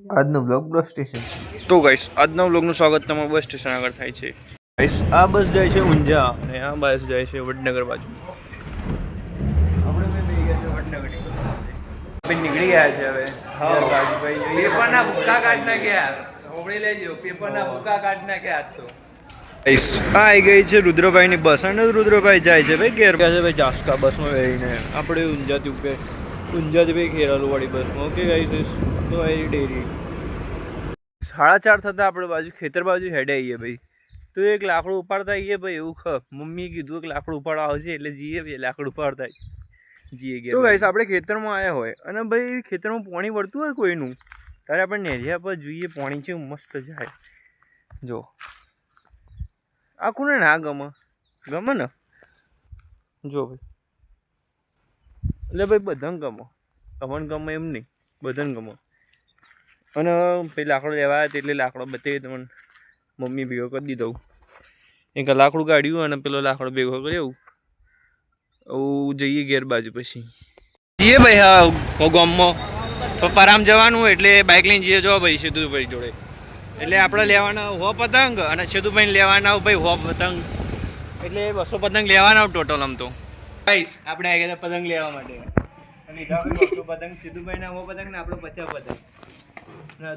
આજનો blog bus station. તો guys આજના વ્લોગનું સ્વાગત તમારું બસ સ્ટેશન આગળ થાય છે. ગાઈસ આ બસ જાય છે ઊંઝા અને આ બસ જાય છે વડનગર બાજુ. આપણે બે ગયા છે વડનગર નીકળી ગયા છે હવે. પેપરના ભૂકા કાઢ નાખ્યા ઓબળી લેજો પેપરના ભૂકા કાઢ નાખ્યા આજ તો. ગાઈસ આ આવી ગઈ છે રુદ્રભાઈની બસ અને રુદ્રભાઈ જાય છે ભાઈ ઘેર ગયા છે ભાઈ જાસ્કા બસમાં બેસીને આપણે ઊંઝાથી ઉકે ઊંઝાથી ભાઈ ખેરાલુવાળી બસમાં. ઓકે ગાઈસ તો એ ડેરી 4:30 થતાં આપણે બાજુ ખેતર બાજુ હેડે આવીએ ભાઈ. તો એક લાકડું ઉપાડતા આવીએ ભાઈ એવું મમ્મીએ કીધું કે લાકડું ઉપાડવા આવશે એટલે જઈએ ભાઈ લાકડું ઉપાડતા જઈએ ગયા. તો ગાઈસ આપણે ખેતરમાં આવ્યા હોય અને ભાઈ ખેતરમાં પાણી વળતું હોય કોઈનું ત્યારે આપણે નેરિયા પર જોઈએ પાણી છે મસ્ત જાય. જો આ કોને ના ગમે ને જો ભાઈ એટલે ભાઈ બધાને ગમે તમને ગમે એમ નહીં બધાને ગમે. અને પછી લાકડો લેવા આવ્યા એટલે લાકડો બતાવી તમને મમ્મી ભેગો કરી દીધો. એક લાકડું કાઢ્યું અને પેલો લાકડો ભેગો કર્યો આવું જઈએ ઘેર બાજુ પછી જઈએ ભાઈ. હા ગામમાં પપ્પારામ જવાનું એટલે બાઇક લઈને જઈએ જો ભાઈ સેતુભાઈ જોડે એટલે આપણે લેવાના હો પતંગ અને સેતુભાઈને લેવાના ભાઈ હો પતંગ એટલે 200 પતંગ લેવાના ટોટલ. આમ તો ભાઈ આપણે આવી ગયા પતંગ લેવા માટે અને 200 પતંગ સેતુભાઈના હો પતંગ ને આપણો 50 પતંગ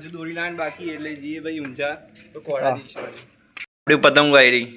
હજુ દોરી લાન બાકી એટલે જઈએ ભાઈ ઊંચા તો ખોડા દઈશું આપણે પતંગ વાયરી.